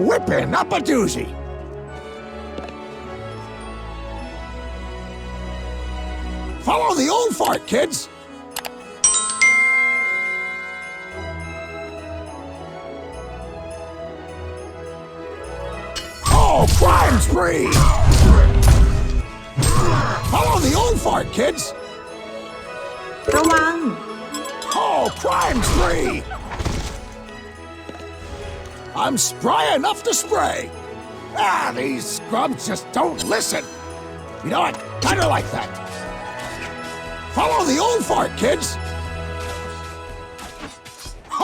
Whipping up a doozy. Follow the old fart, kids. Oh, crime spree! Follow the old fart, kids. ระวัง Oh, crime spree! I'm spry enough to spray. Ah, these scrubs just don't listen. You know, I kind of like that. Follow the old fart, kids.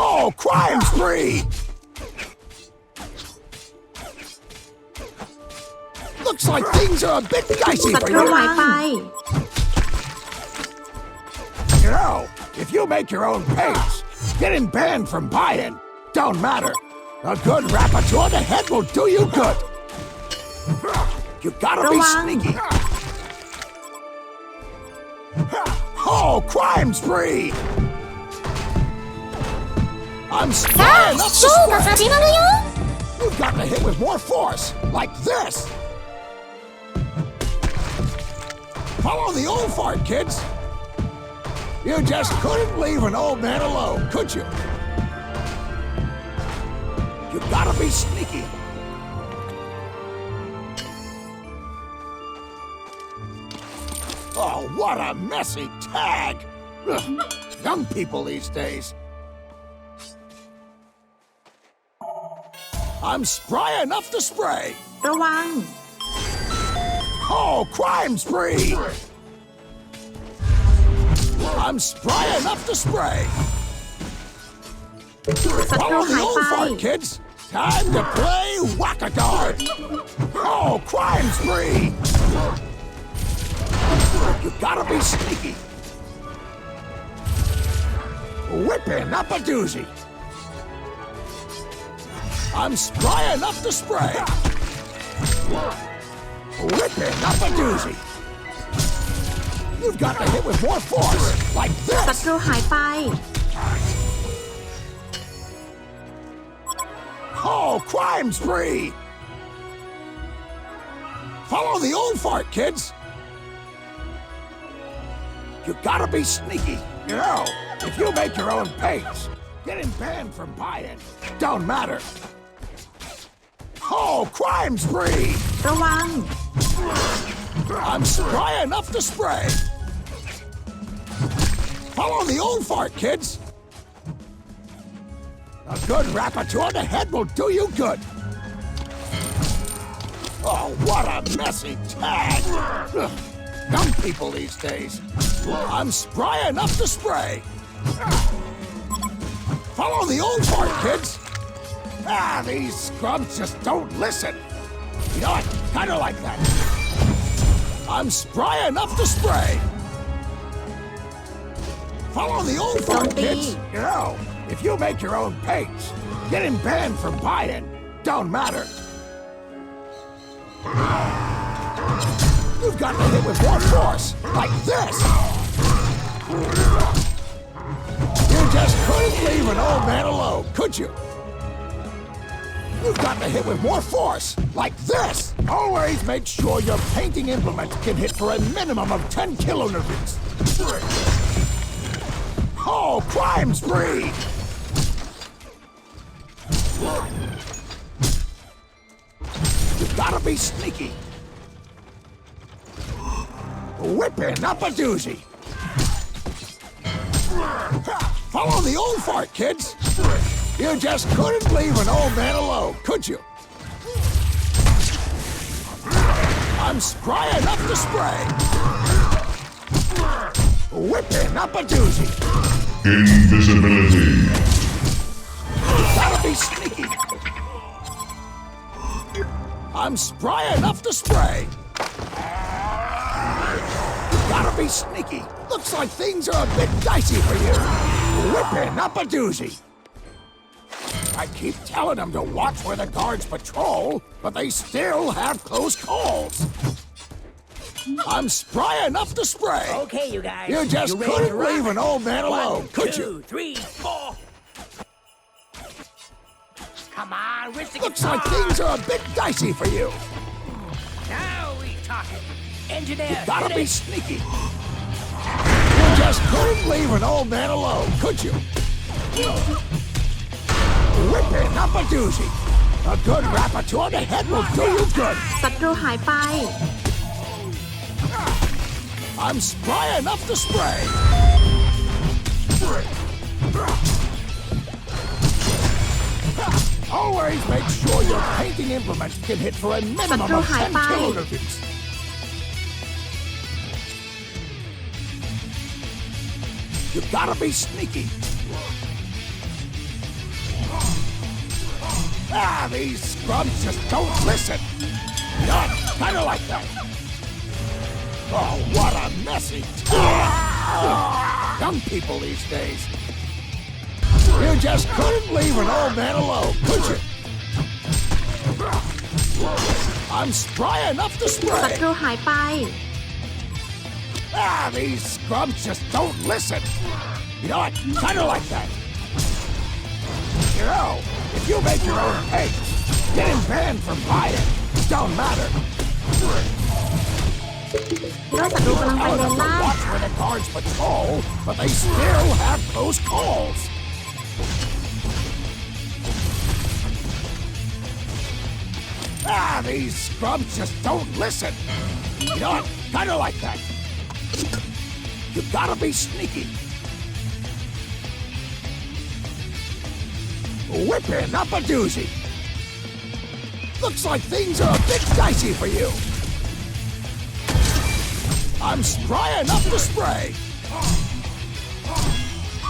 Oh, crime spree! Looks like things are a bit dicey ศั for ตรู you. หายไป You know, if you make your own paints, getting banned from buying don't matter. A good rapper to the head will do you good. You gotta be sneaky. Oh, crime spree! I'm spying up the ショーが始まるよ You've got to hit with more force, like this. Follow the old fart, kids. You just couldn't leave an old man alone, could you? You gotta be sneaky. Oh, what a messy tag! Ugh, young people these days. I'm spry enough to spray. ระวัง Oh, crime spree! I'm spry enough to spray. ศัตรู Follow the หาย old ไป fart, kids. Time to play whack-a-guard. Oh, crime spree! You gotta be sneaky. Whipping up a doozy. I'm spry enough to spray. Whipping up a doozy. You've got to hit with more force, like ศั this. ตรูหายไป Oh, crime spree! Follow the old fart, kids. You gotta be sneaky. You know, if you make your own paints, getting banned from buying don't matter. Oh, crime spree! ระวัง I'm spry enough to spray. Follow the old fart, kids. A good rapper to the head will do you good. Oh, what a messy tag. Ugh, young people these days. I'm spry enough to spray. Follow the old fart, kids. Ah, these scrubs just don't listen. You know, I kind of like that. I'm spry enough to spray. Follow the old fart, Don't be. kids. You know, if you make your own paints, getting banned from buying don't matter. You've got to hit with more force, like this. You just couldn't leave an old man alone, could you? You've got to hit with more force, like this. Always make sure your painting implement can hit for a minimum of 10 kilonewtons. Oh, crime spree! You've got to be sneaky. Whipping up a doozy. Follow the old fart, kids. You just couldn't leave an old man alone, could you? I'm spry enough to spray. Whipping up a doozy. Invisibility. You gotta be sneaky. I'm spry enough to spray. You gotta be sneaky. Looks like things are a bit dicey for you. Whipping up a doozy. I keep telling them to watch where the guards patrol, but they still have close calls. I'm spry enough to spray. Okay, you guys. You just ready to couldn't rock? leave an old man alone, 1, could 2, you? 3, 4. Come on. Looks like things are a bit dicey for you. Now we talking. Engineer, You gotta be finish. sneaky. You just couldn't leave an old man alone, could you? Whipping up a doozy. A good rapper on the head will do you good. ศัตรูหายไป I'm spry enough to spray. Always make sure your painting implement can hit for a minimum of 10 kilonewtons. You gotta be sneaky. These scrubs just don't listen. Not kind of like that. Oh, what a messy young people these days. You just couldn't leave an old man alone, could you? I'm spry enough to ศั spray. ตรูหายไป These scrubs just don't listen. You know what? Kind of like that. You know, if you make your own paint, getting banned from buying don't matter. ฮีโร่ศัตรูกำลังไปเลน To ล่าง watch where the guards patrol, but they still have close calls. These scrubs just don't listen. You know what? Kind of like that. You gotta be sneaky. Whipping up a doozy. Looks like things are a bit dicey for you. I'm spry enough to spray.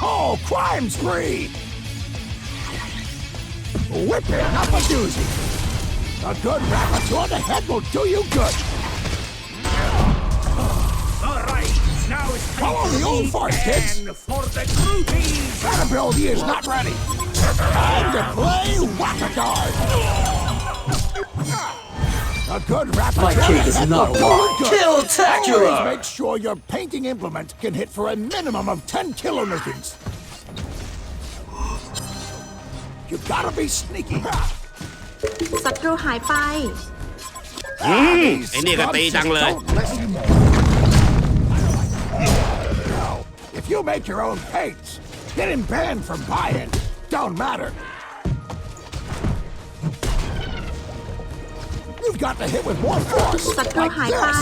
Oh, crime spree. Whipping up a doozy. A good rapper on the head will do you good. All right, now it's time Follow for the old me fart, kids. and for the groupies. Caterpillar is not ready. Time to play whack-a-guard. A good rapper My on cake the is head not will do raw. you good. Kill-tacular. Always make sure your painting implement can hit for a minimum of 10 kilonewtons. You gotta be sneaky. ศัตรูหายไป These ไอ้นี่ก็ตีจังเลย scrubs just don't listen. Now, if you make your own paints, getting banned from buying don't matter. You've got to hit with more force. ศัตรู Like หายไป this.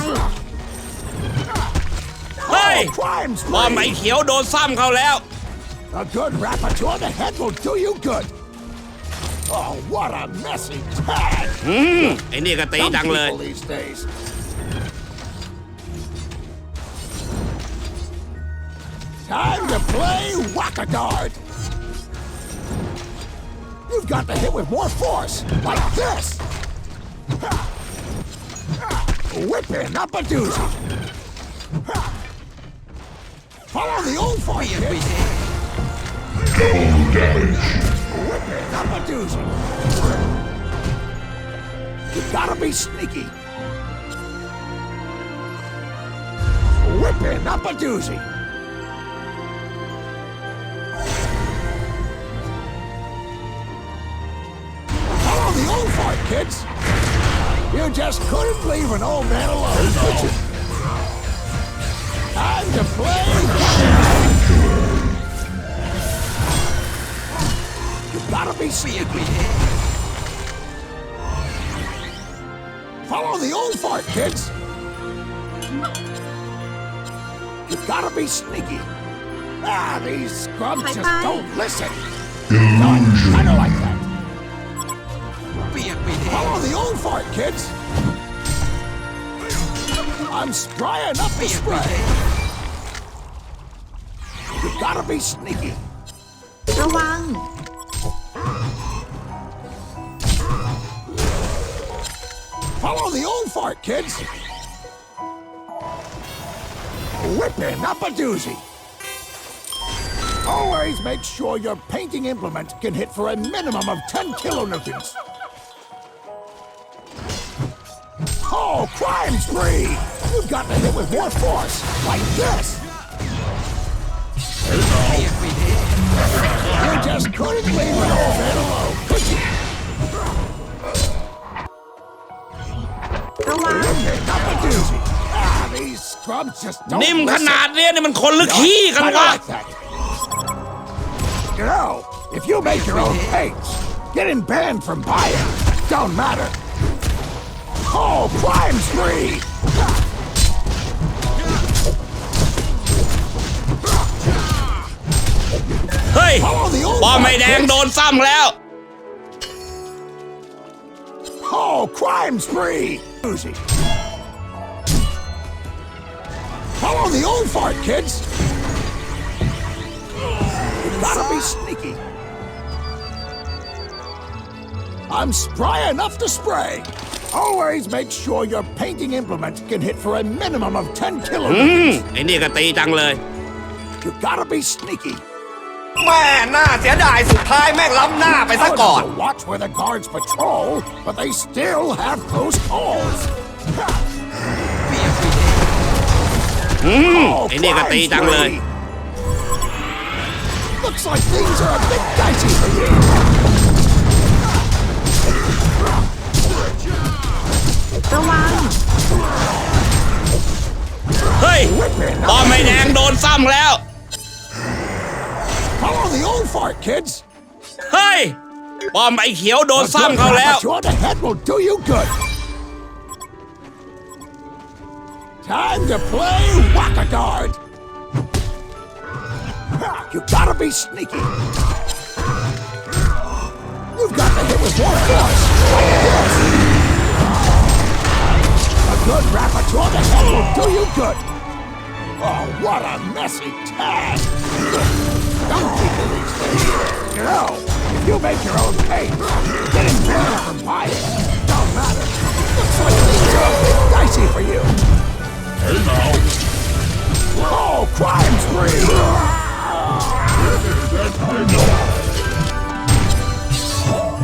เฮ้ย Oh, crime บอมไอ้ spree. เขียวโดนซ้ำเขาแล้ว A good rapper on the head will do you good. Oh, what a messy tag. ไอ้นี่ก็ตี Some จังเลย people these days. Time to play whack-a-guard. You've got to hit with more force, like this. Whipping up a doozy. Follow the old fight, kid. Double damage. Whipping up a doozy. You gotta be sneaky. Whipping up a doozy. Follow the old fart, kids. You just couldn't leave an old man alone, could you? Time to play. You gotta be sneaky. Follow the old fart, kids. You gotta be sneaky. These scrubs just Bye-bye. don't listen. Illusion. Kinda like that. Follow the old fart, kids. I'm spry enough to spray. You gotta be sneaky. ระวัง Follow the old fart, kids. Whipping up a doozy. Always make sure your painting implement can hit for a minimum of 10 kilonewtons. Oh, crime spree! You've got to hit with more force, like this. You just couldn't leave an old man alone, could you? scrubs just don't นิ่มข listen. นาดเนี้ยนี่มันคนหรือขี้กัน I วะ like that. You know, if you make your own paints, getting banned from buying don't matter. Oh, crime spree! เฮ้ย Follow the old บอมไม่แดง kids. โดนซ้ำแล้ว Oh, crime spree! Uzi. Follow the old fart, kids. You gotta be sneaky. I'm spry enough to spray. Always make sure your painting implement can hit for a minimum of 10 kilonewtons. ไอ้นี่ก็ตีจังเลย You gotta be sneaky. แม่น่าเสียดายสุดท้ายแม่งล้ำหน้าไปซะก่อน To watch where the guards patrol, but they still have close calls. ไอ้นี่ก็ตีจังเลย Looks like things are a bit dicey for you. ระวัง เฮ้ย บอมไม่แดงโดนซ้ำแล้ว Follow the old fart, kids. เฮ้ย บอมไอ้เขียวโดนซ้ำเขาแล้ว But your head will do you good. Time to play whack-a-guard. You gotta be sneaky. You've got to hit with more force, like this. A good rapper to the head will do you good. Oh, what a messy tag. Young people these days, you know, if you make your own paint, getting banned from buying don't matter. Looks like things are a bit dicey for you. Hey now. Oh, crime spree!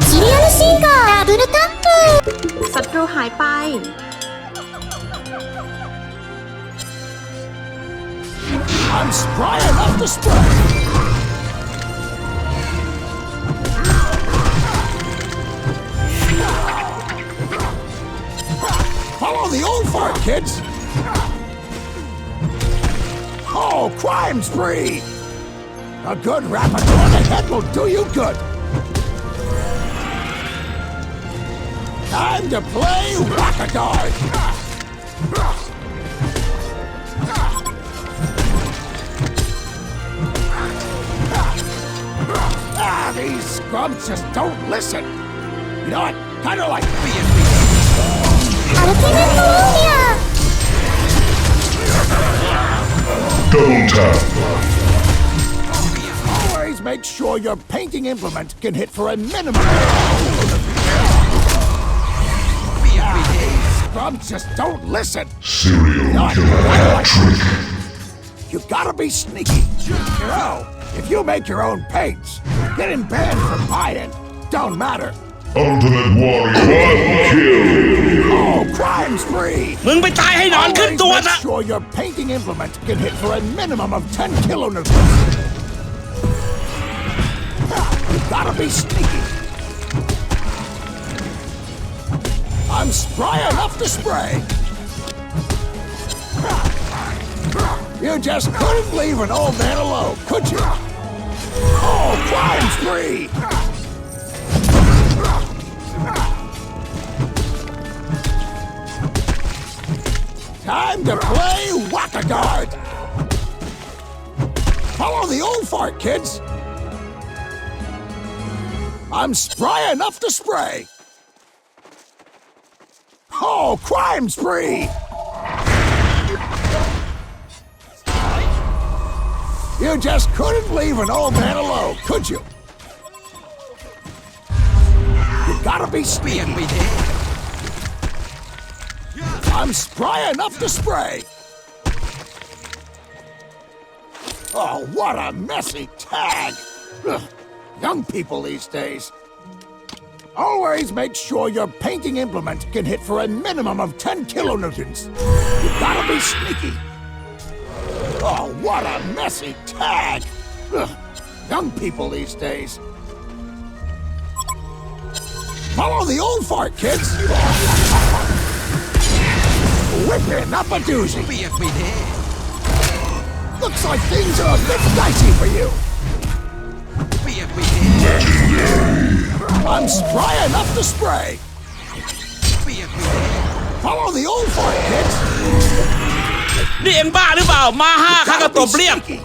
シリアルシンガーダブルタップ ศัตรูหายไป I'm spry enough to spray. Follow the old fart, kids. Oh, crime spree! A good rapper on the head will do you good. Time to play whack-a-guard. These scrubs just don't listen. You know what? Kind of like アルティメットウォーリア Double tap. always make sure your painting implement can hit for a minimum. These scrubs just don't listen. Serial killer hat trick. You gotta be sneaky. You know, if you make your own paints, getting banned from buying don't matter. Ultimate warrior. One kill. Oh, crime spree! มึงไปตายให้นอนขึ้น Always ตัว make ซะ sure your painting implement can hit for a minimum of 10 kilonewtons. You gotta be sneaky. I'm spry enough to spray. You just couldn't leave an old man alone, could you? Oh, crime spree! Time to play whack-a-guard. Follow the old fart, kids. I'm spry enough to spray. Oh, crime spree! You just couldn't leave an old man alone, could you? You gotta be sneaky. I'm spry enough to spray. Oh, what a messy tag. Ugh, young people these days. Always make sure your painting implement can hit for a minimum of 10 kilonewtons. You gotta be sneaky. Oh, what a messy tag. Ugh, young people these days. Follow the old fart, kids. Whipping up a doozy. เปียกไปแน่ Looks like things are a bit dicey for you. เปียกไปแน่ I'm spry enough to spray. เปียกไปแน่ Follow the old fart, kids. นี่เอ็งบ้าหรือเปล่า มาห้าข้าก็ตบเรียบ sneaky.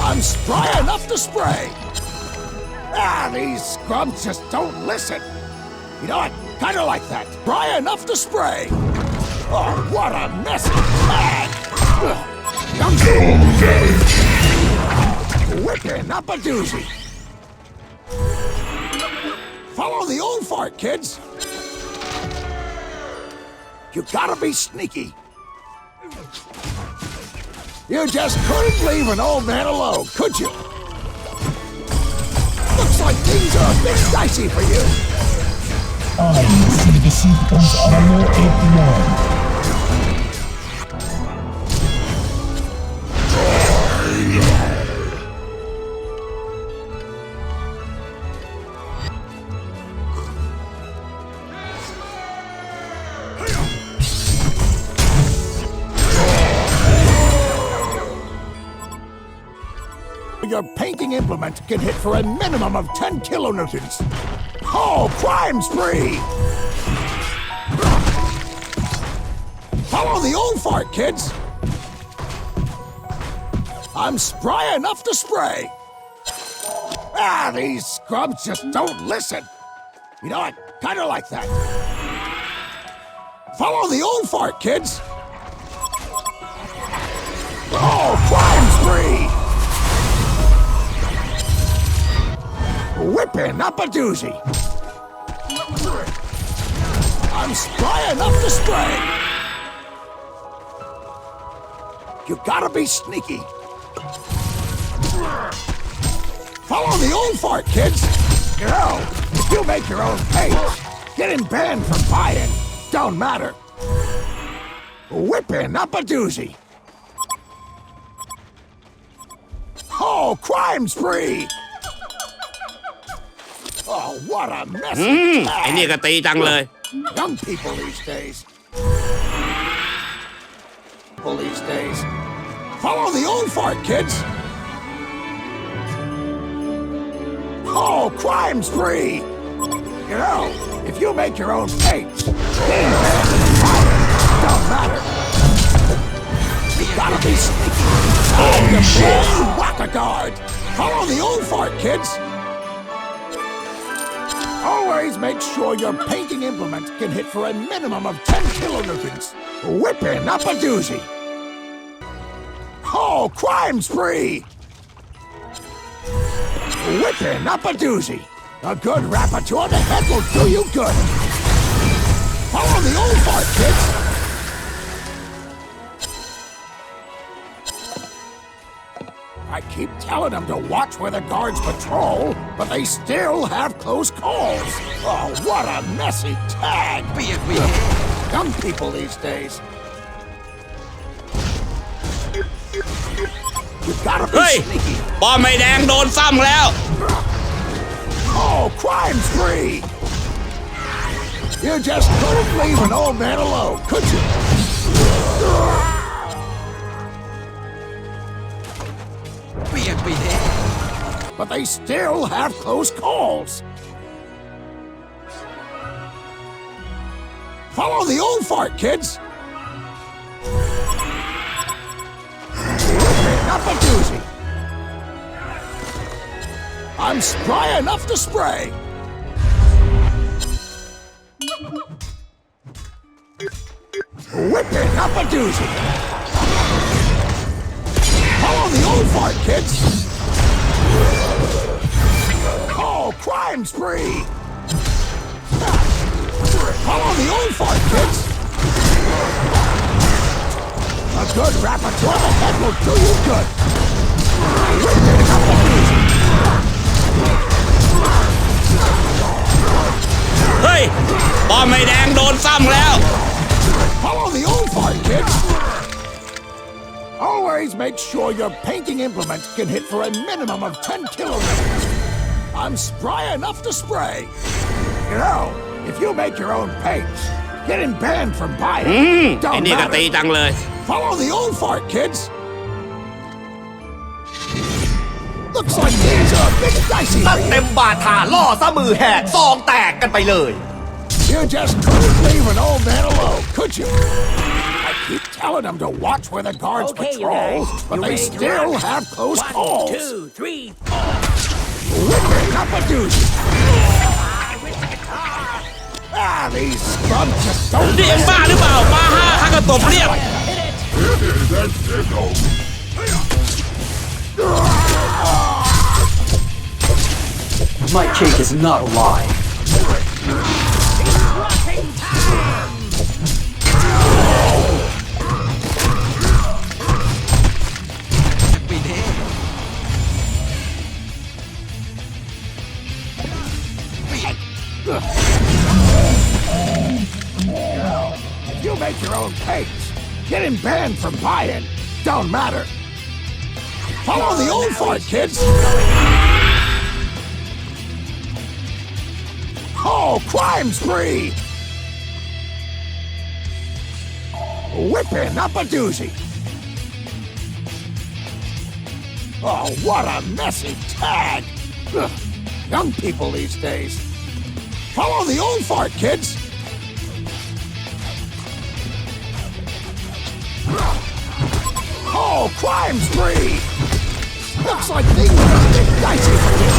I'm spry enough to spray. These scrubs just don't listen. You know what? Kind of like that. Spry enough to spray. Oh, what a messy bag. Whipping up a doozy. Follow the old fart, kids. You gotta be sneaky. You just couldn't leave an old man alone, could you? Looks like things are a bit dicey for you. I see the symptoms of your APM. Your painting implement can hit for a minimum of 10 kilonewtons. Oh, crime spree! Follow the old fart, kids. I'm spry enough to spray. These scrubs just don't listen. You know what? Kind of like that. Follow the old fart, kids. Oh, crime spree! Whipping up a doozy. I'm spry enough to spray. You gotta be sneaky. Follow the old fart, kids. You know, if you make your own paint, getting banned from buying don't matter. Whipping up a doozy. Oh, crime spree! Oh, what a mess! ไอ้นี่ก็ตีจังเลย Young people these days. Follow the old fart, kids. Oh, crime spree! You know, if you make your own paint, don't matter. You gotta be sneaky. Whack a guard. Follow the old fart, kids. Always make sure your painting implement can hit for a minimum of 10 kilonewtons. Whipping up a doozy. Oh, crime spree! Whipping up a doozy. A good rapper to the head will do you good. Follow the old fart, kids. I keep telling them to watch where the guards patrol, but they still have close calls. Oh, what a messy tag! Young people these days. You gotta be เฮ้ย sneaky. ป้อมไม่แดงโดนซ้ำแล้ว Oh, crime spree! You just couldn't leave an old man alone, could you? But they still have close calls. Follow the old fart, kids. Whipping up a doozy. I'm spry enough to spray. Whipping up a doozy. Follow the old fart, kids. Oh, crime spree. Follow the old fart, kids. A good rapper to the head will do you good. Whipping up a doozy. เฮ้ย ป้อมไม่แดงโดนซ้ำแล้ว Follow the old fart, kids. Always make sure your painting implement can hit for a minimum of 10 kilonewtons. I'm spry enough to spray. You know, If you make your own paints, getting banned from buying ไอ้ don't นี่ก็ตี matter. จังเลย Follow the old fart, kids. Looks like things are a bit dicey ตั้ง for เต็ you. มบาทาล่อซะมือแหกซองแตกกันไปเลย You just couldn't leave an old man alone, could you? I keep telling them to watch where the guards Okay, you patrol, guys. but You they ready to still rock? have close 1, calls. 2, 3, 4. Whipping up a doozy. These scrubs just don't นี่เอ็งบ้าหรือเปล่า มาห้าข้าก็ตบเรียบ My cake is not a lie. If you make your own paints, getting banned from buying don't matter. Follow the old fart, kids. Oh, crime spree! Whipping up a doozy. Oh, what a messy tag! Ugh, young people these days. Follow the old fart, kids. Oh, crime spree! Looks like things are a bit dicey for you.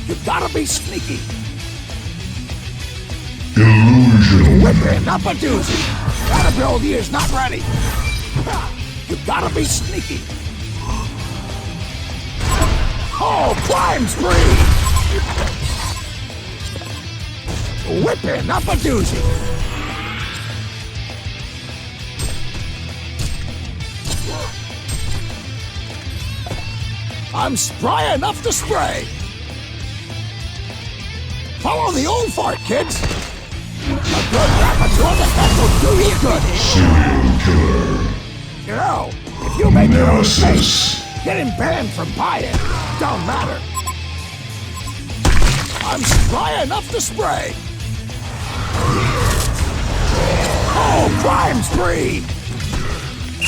You gotta be sneaky. Illusion. Whipping up a doozy. That ability is not ready. You gotta be sneaky. Oh, crime spree! Whipping up a doozy. I'm spry enough to spray. Follow the old fart, kids. A good rapper that will do you good. Serial killer. You know, if you make your own paints, Nemesis. getting banned from buying don't matter. I'm spry enough to spray. Oh, crime spree!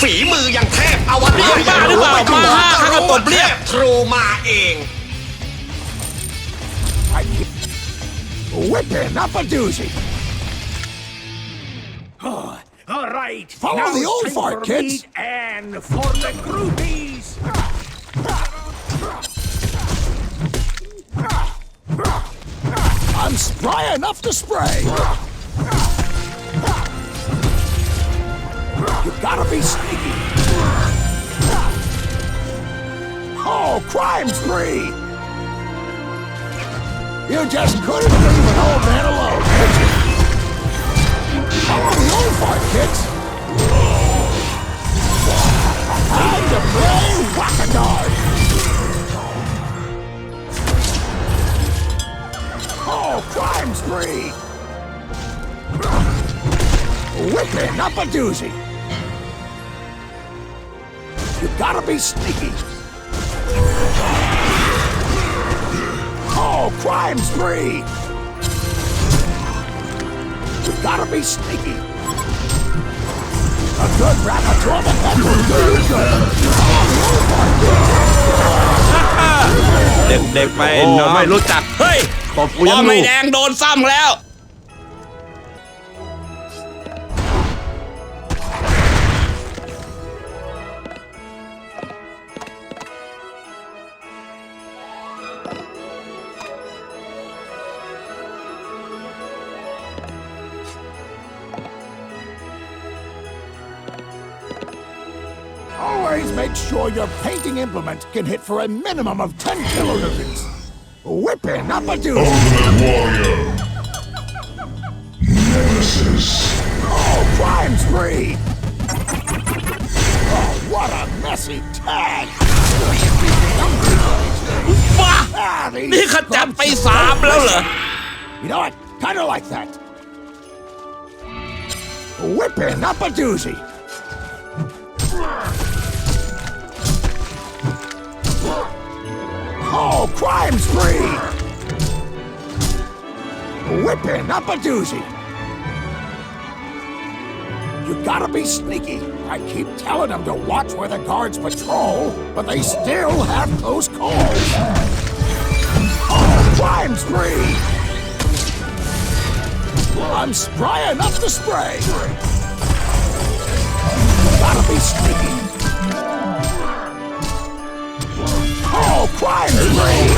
ฝีมือยังเทพอวตาร บ้าหรือเปล่า ก็ มาห้า ก็ ข้าก็ตบเรียบ ทรูมาเอง I keep whipping up a doozy. All right. Follow now the it's old time fart, for kids. meat and for the groupies. I'm spry enough to spray. You gotta be sneaky. Oh, crime spree! You just couldn't leave an old man alone, could you? Follow the old fart, kids. Time to play whack-a-dog. Oh, crime spree! Whipping up a doozy. You gotta be sneaky. Oh, crime spree! You gotta be sneaky. A good rapper that will do you good. Oh, เด็กๆไป โอ้ เนาะ ไม่รู้จัก เฮ้ย ตบกู พ ยั อง ไม่ ลูก แดงโดนซ้ำแล้ว Always make sure your painting implement can hit for a minimum of 10 kilonewtons. Whipping up a doozy. Ultimate Warrior. Nemesis. Oh, crime spree! Oh, what a messy tag! บ้า these นี่ขจัดไป3แล้วเหรอ You know what? Kinda like that. Whipping up a doozy. Oh, crime spree! Whipping up a doozy. You gotta be sneaky. I keep telling them to watch where the guards patrol, but they still have close calls. Oh, crime spree! I'm spraying up the spray. Gotta be sneaky. Oh, crime spree!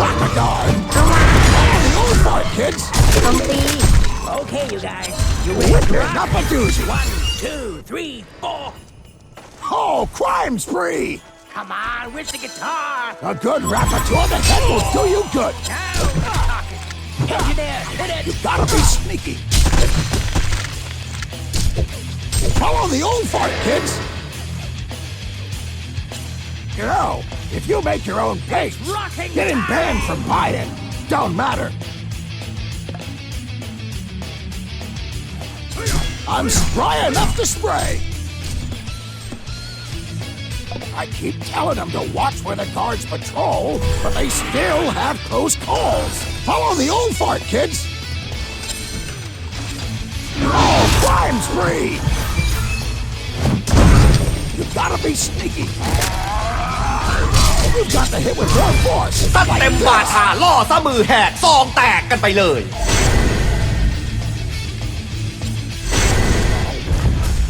Whack a guard. The old part, kids. โจมตี Okay, you guys. You Whipping up a doozy. 1, 2, 3, 4. Oh, crime spree! Come on, where's the guitar? A good rapporteur that head will do you good. Now, hit you there, hit it. You gotta be sneaky. Follow the old fart, kids. You know, if you make your own pace, Rocking getting time. banned from buying don't matter. I'm spry enough to spray. I keep telling them to watch where the guards patrol, but they still have close calls. Follow the old fart, kids. Oh, crime spree! You gotta be sneaky. You've got to hit with more force. ซัดเต็มบาทาล่อซะมือแหกซองแตกกันไปเลย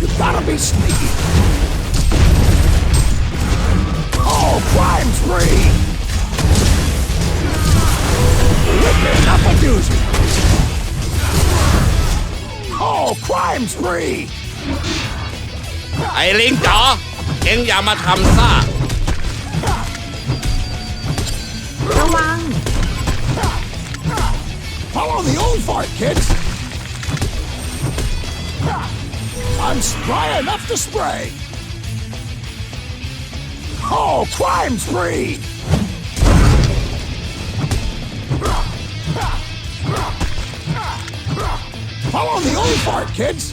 You gotta be sneaky. Oh, crime spree! Whipping up a doozy. Oh, crime spree! ไอ้ลิงจ๋อเอ็งอย่ามาทำซ่า ระวัง Follow the old fart, kids. I'm spry enough to spray. Oh, crime spree! Follow the old fart, kids.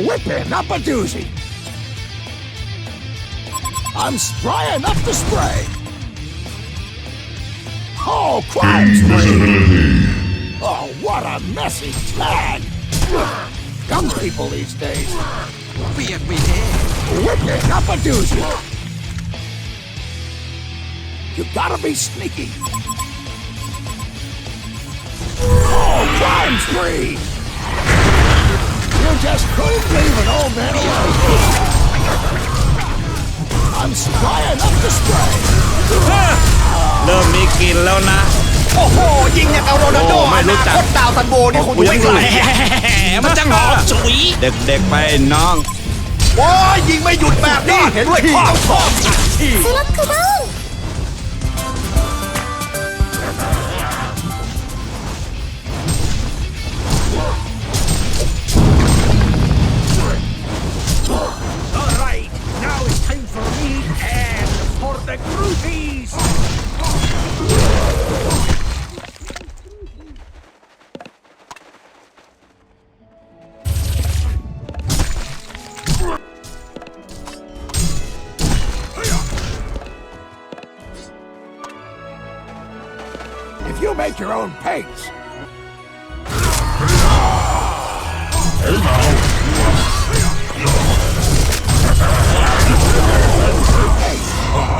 Whipping up a doozy. I'm spry enough to spray. Oh, crime spree! Invisibility. Oh, what a messy tag! Young people these days. Whipping up a doozy. You gotta be sneaky. Oh, crime spree! You just couldn't leave an old man alone. I'm spry enough to spray. เริ่มมีกลินแล้วนะ โอ้โห ยิงอย่างกับโรนัลโด โอ้ไม่รู้จัก อนาคตดาวซันโบนี่คงอยู่ไม่ไกล มันจังหอมฉุยเด็กๆไปน้อง โอ้ยยิงไม่หยุดแบบนี้ด้วยความชอบอัดฉีด スロックダウン All right, now it's time for me and for the groupies. If you make your own paints,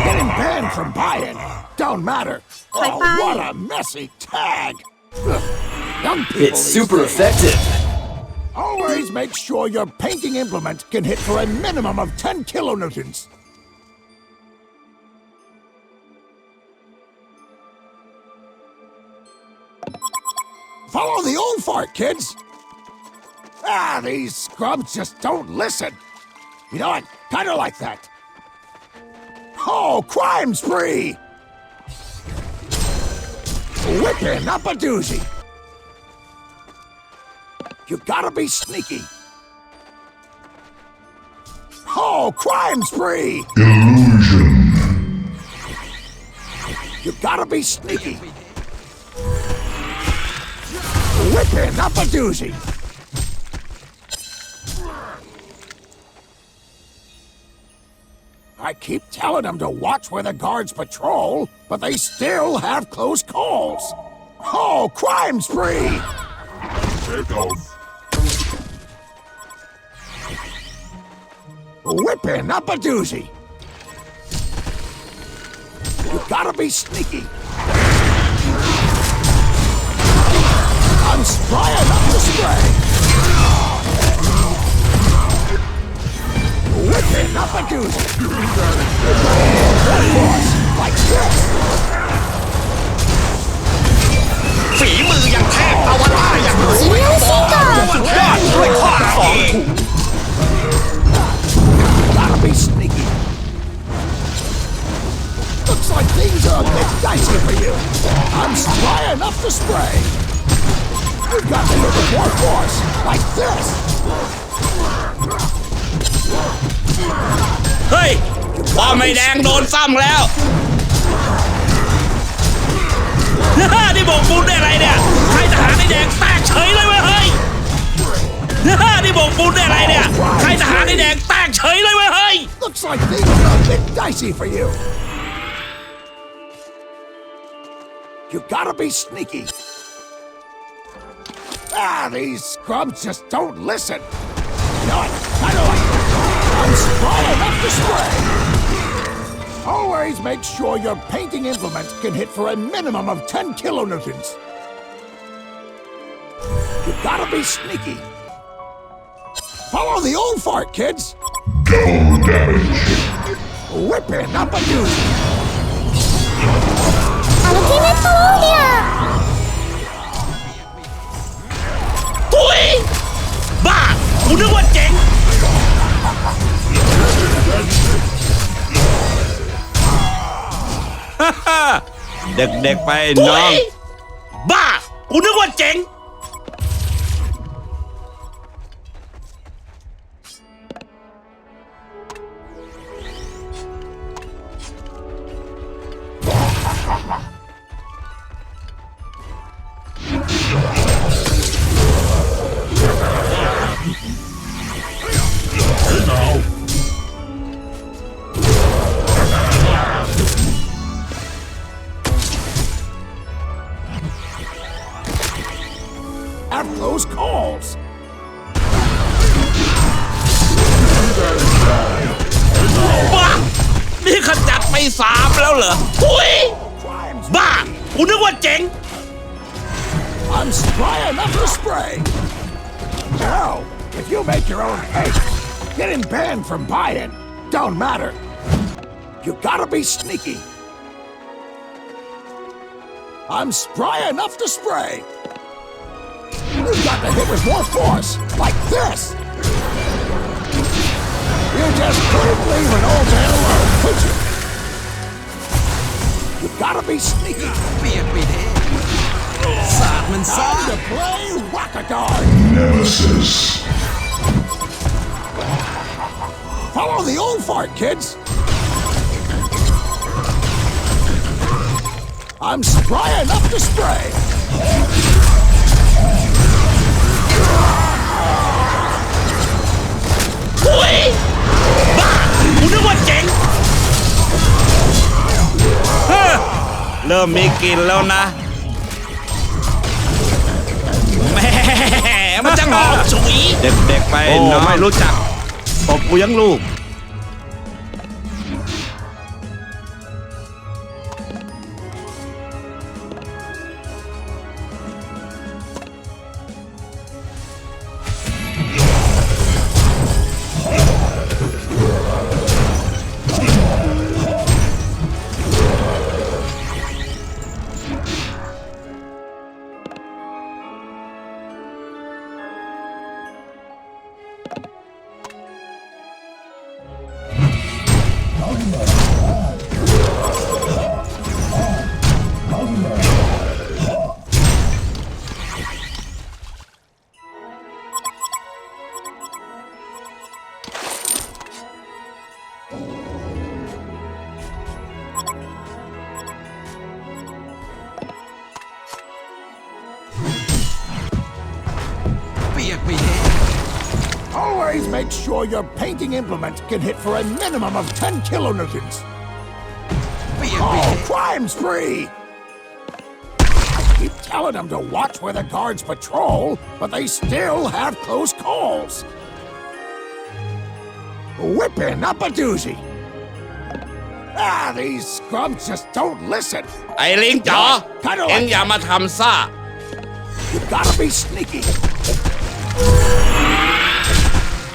getting banned from buying don't matter. Oh, Bye-bye. what a messy tag! Young people It's these super days. effective. Always make sure your painting implement can hit for a minimum of 10 kilonewtons. Follow the old fart, kids. Ah, these scrubs just don't listen. You know, I kind of like that. Oh, crime spree! Whipping up a doozy. You gotta be sneaky. Oh, crime spree! Illusion. You gotta be sneaky. Whipping up a doozy. I keep telling them to watch where the guards patrol, but they still have close calls. Oh, crime spree! Take off. Whipping up a doozy. You gotta be sneaky. I'm spry enough to spray. Whipping up a doozy. Like this. ฝีมือยังเทพอวตารอย่างหนู シリアルシンカー ยอดด้วยข้อสองถุง Gotta be sneaky. Looks like things are a bit dicey for you. I'm spry enough to spray. You've got to look at more force, like this. เฮ้ยป้อมไม่แดงโดนซ้ำแล้ว นี่โบกปูนได้อะไรเนี่ยใครทหารไอ้แดงแตกเฉยเลยเว้ยเฮ้ย นี่โบกปูนได้อะไรเนี่ยใครทหารไอ้แดงแตกเฉยเลยเว้ยเฮ้ย Looks like things are a bit dicey for you. You gotta be sneaky. These scrubs just don't listen. No, I don't like it. I'm spry enough to spray. Always make sure your painting implement can hit for a minimum of 10 kilonewtons. You gotta be sneaky. Follow the old fart, kids. Double damage. Whipping up a doozy. アルティメットウォーリアー ตุยบ้ากูนึกว่าเจ๋ง เด็กๆไปน้อง บ้ากูนึกว่าเจ๋ง At close calls. บ้า นี่ขจัดไป3แล้วเหรอตุย บ้ากูนึกว่าเจ๋ง I'm spry enough to spray. Now, if you make your own paint, getting banned from buying don't matter. You gotta be sneaky. I'm spry enough to spray. You've got to hit with more force, like this. You just couldn't leave an old man alone, could you? You gotta be sneaky. เปียกไปเด้สาดมันซ่า Time to play whack-a-dog. Nemesis. Follow the old fart, kids. I'm spry enough to spray. Ui! Ba!กูนึกว่าเจ๋ง เริ่มมีกลิ่นแล้วนะแหม่มันจังหอมฉุยเด็กๆไปน้องไม่รู้จักตบกูยังลูก make sure your painting implement can hit for a minimum of 10 kilonewtons. Oh, crime spree! I keep telling them to watch where the guards patrol, but they still have close calls. Whipping up a doozy. These scrubs just don't listen. ไอ้ลิงจ๋อ Kinda เอ็ง like อย่ามาทำซ่า You gotta be sneaky.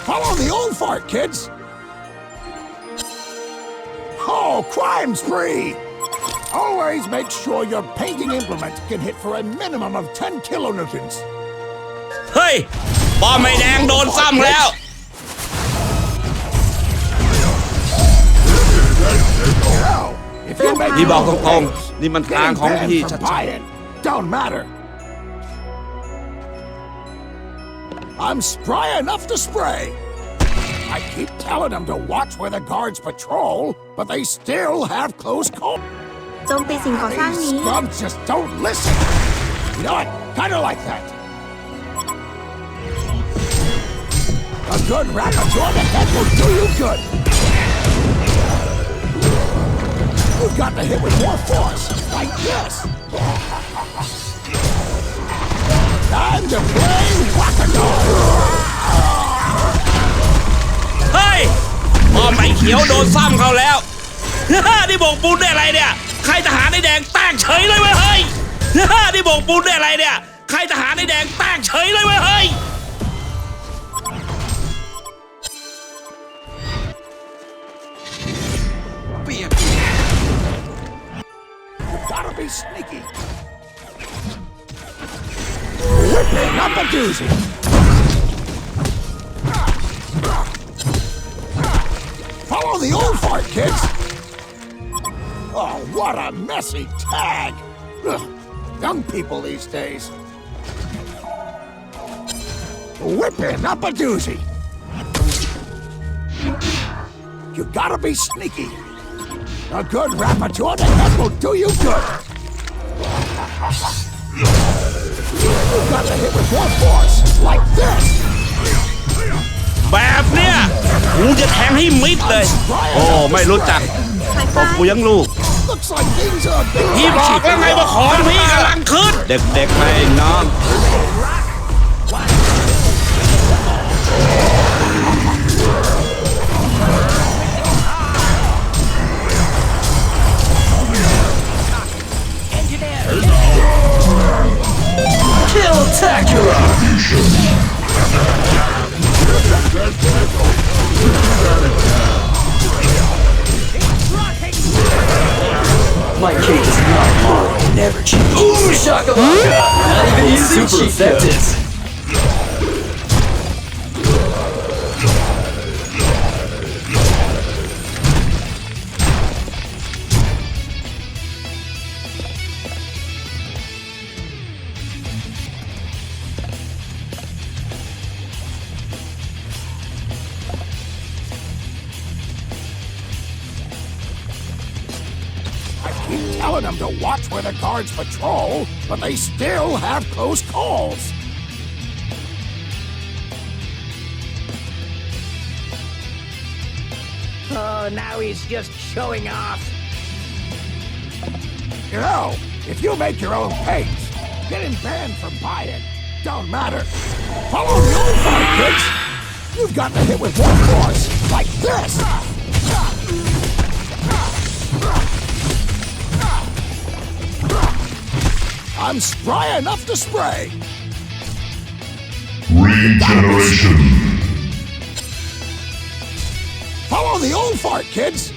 Follow the old fart, kids. Oh, crime spree! Always make sure your painting implement can hit for a minimum of 10 kilonewtons. เฮ้ยป้อมไอ้แดงโดนซ้ำแล้ว Well, if you make พี่บอก your ต own รง paints, ๆนี่มันทาง getting ของ banned พี่ from ชัด buying don't matter. I'm spry enough to spray. I keep telling them to watch where the guards patrol, but they still have close calls. โจมตีสิ่งก่อสร้าง These นี้ scrubs just don't listen. You know what? Kinda like that. A good racket on the head will do you good. You've got to hit with more force, like this. Time to play whack-a-mole. เฮ้ยป้อมไอ้เขียวโดนซ้ำเขาแล้ว นี่โบกปูนได้อะไรเนี่ยใครทหารไอ้แดงแตกเฉยเลยเว้ยเฮ้ย นี่โบกปูนได้อะไรเนี่ยใครทหารไอ้แดงแตกเฉยเลยเว้ยเฮ้ย You gotta be sneaky. Whipping up a doozy. Follow the old fart, kids. Oh, what a messy tag. Ugh, young people these days. Whipping up a doozy. You gotta be sneaky. A good rapper on the head will do you good. You've got to hit with more force, like this. แบบเนี้ยกูจะแทงให้มิดเลย โอ้ไม่รู้จักเพราะกูยังลูก Looks like things are a bit พี่บอกแล้วไงว่าของพี่กำลังขึ้น เด็กๆไปน้อง Kill-tacular! My cake is not mine. Never change. Ooh, shakalaka! Not even using super effective. keep telling them to watch where the guards patrol, but they still have close calls. Oh, now he's just showing off. You know, if you make your own paints, getting banned from buying don't matter. Follow the old fight, kids. You've got to hit with one force, like this. I'm spry enough to spray. Regeneration. Follow the old fart, kids.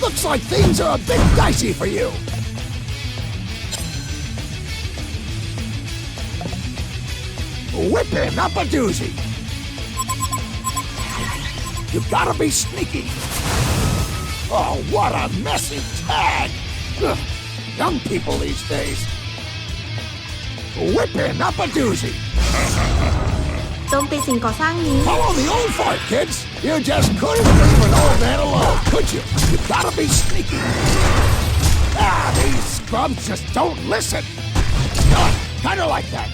Looks like things are a bit dicey for you. Whipping up a doozy. You gotta be sneaky. Oh, what a messy tag. Ugh, young people these days. Whipping up a doozy. โจมตีสิ่งก่อสร้างนี้ Follow the old fart, kids. You just couldn't leave an old man alone, could you? You gotta be sneaky. These scrubs just don't listen. Kinda like that.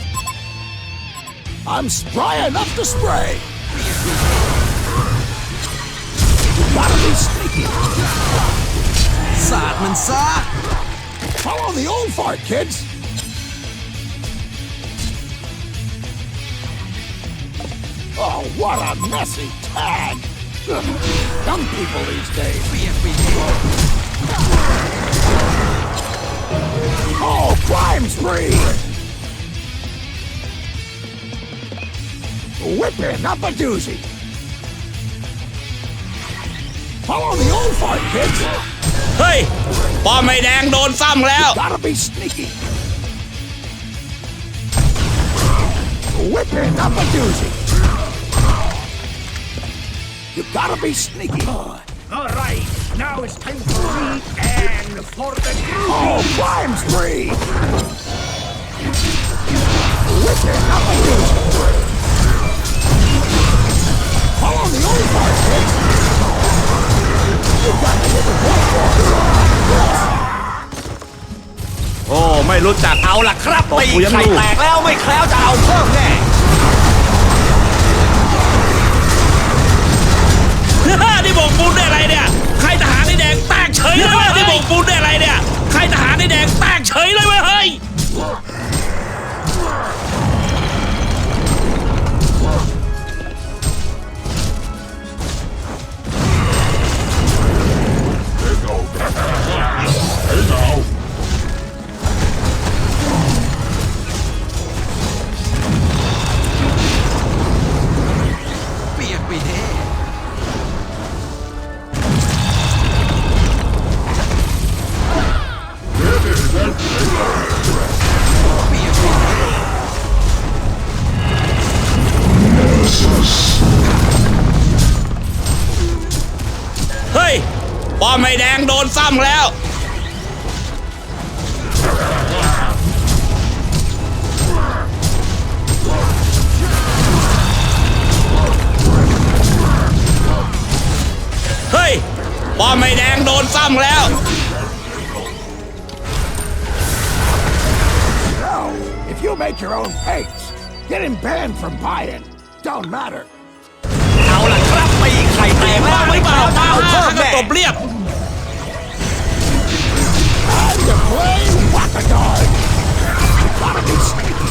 I'm spry enough to spray. Gotta be sneaky. สาดมันซะ Follow the old fart, kids. Oh, what a messy tag. Young people these days. Oh, crime spree. Whipping up a doozy. Follow the old fart, kids. เฮ้ยป้อมไอ้แดงโดนซ้ำแล้ว Gotta be sneaky. Whipping up a doozy. You gotta be sneaky. All right, now it's time for me and for the group. Oh, crime spree. Whipping up a doozy. Follow the old fart, kids. You got to hit the blood. โอ้ไม่รู้จัก เอาล่ะครับ ตบ ตี กูยัง ไข่ ลูก แตกแล้วไม่แคล้วจะเอาเพิ่มแน่ นี่โบกปูนได้อะไรเนี่ยใครทหารไอ้แดงแตกเฉยเลยเว้ยนี่โบกปูนได้อะไรเนี่ยใครทหารไอ้แดงแตกเฉยเลยเว้ยเฮ้ย เปียกไปเด้ เฮ้ยป้อมไอ้แดงโดนซ้ำแล้วเฮ้ยป้อมไอ้แดงโดนซ้ำแล้ว No, if you make your own paints, getting banned from buying don't matter. เอาล่ะครับตีไข่แตกแล้วไม่แคล้วจะเอาเพิ่ม ก็ แน่ ตบเรียบ Time to play whack-a-dog. You gotta be sneaky.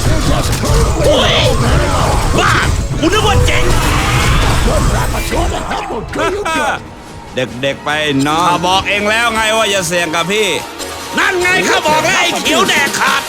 You're just totally old now. บ้ากูนึกว่าเจ๋ง Good rapporteur to help will do you good. เด็กๆไปน้องบอกเองแล้วไงว่าอย่าเสี่ยงกับพี่ นั่นไงข้าบอกแล้วไอ้เขียวแดกขาด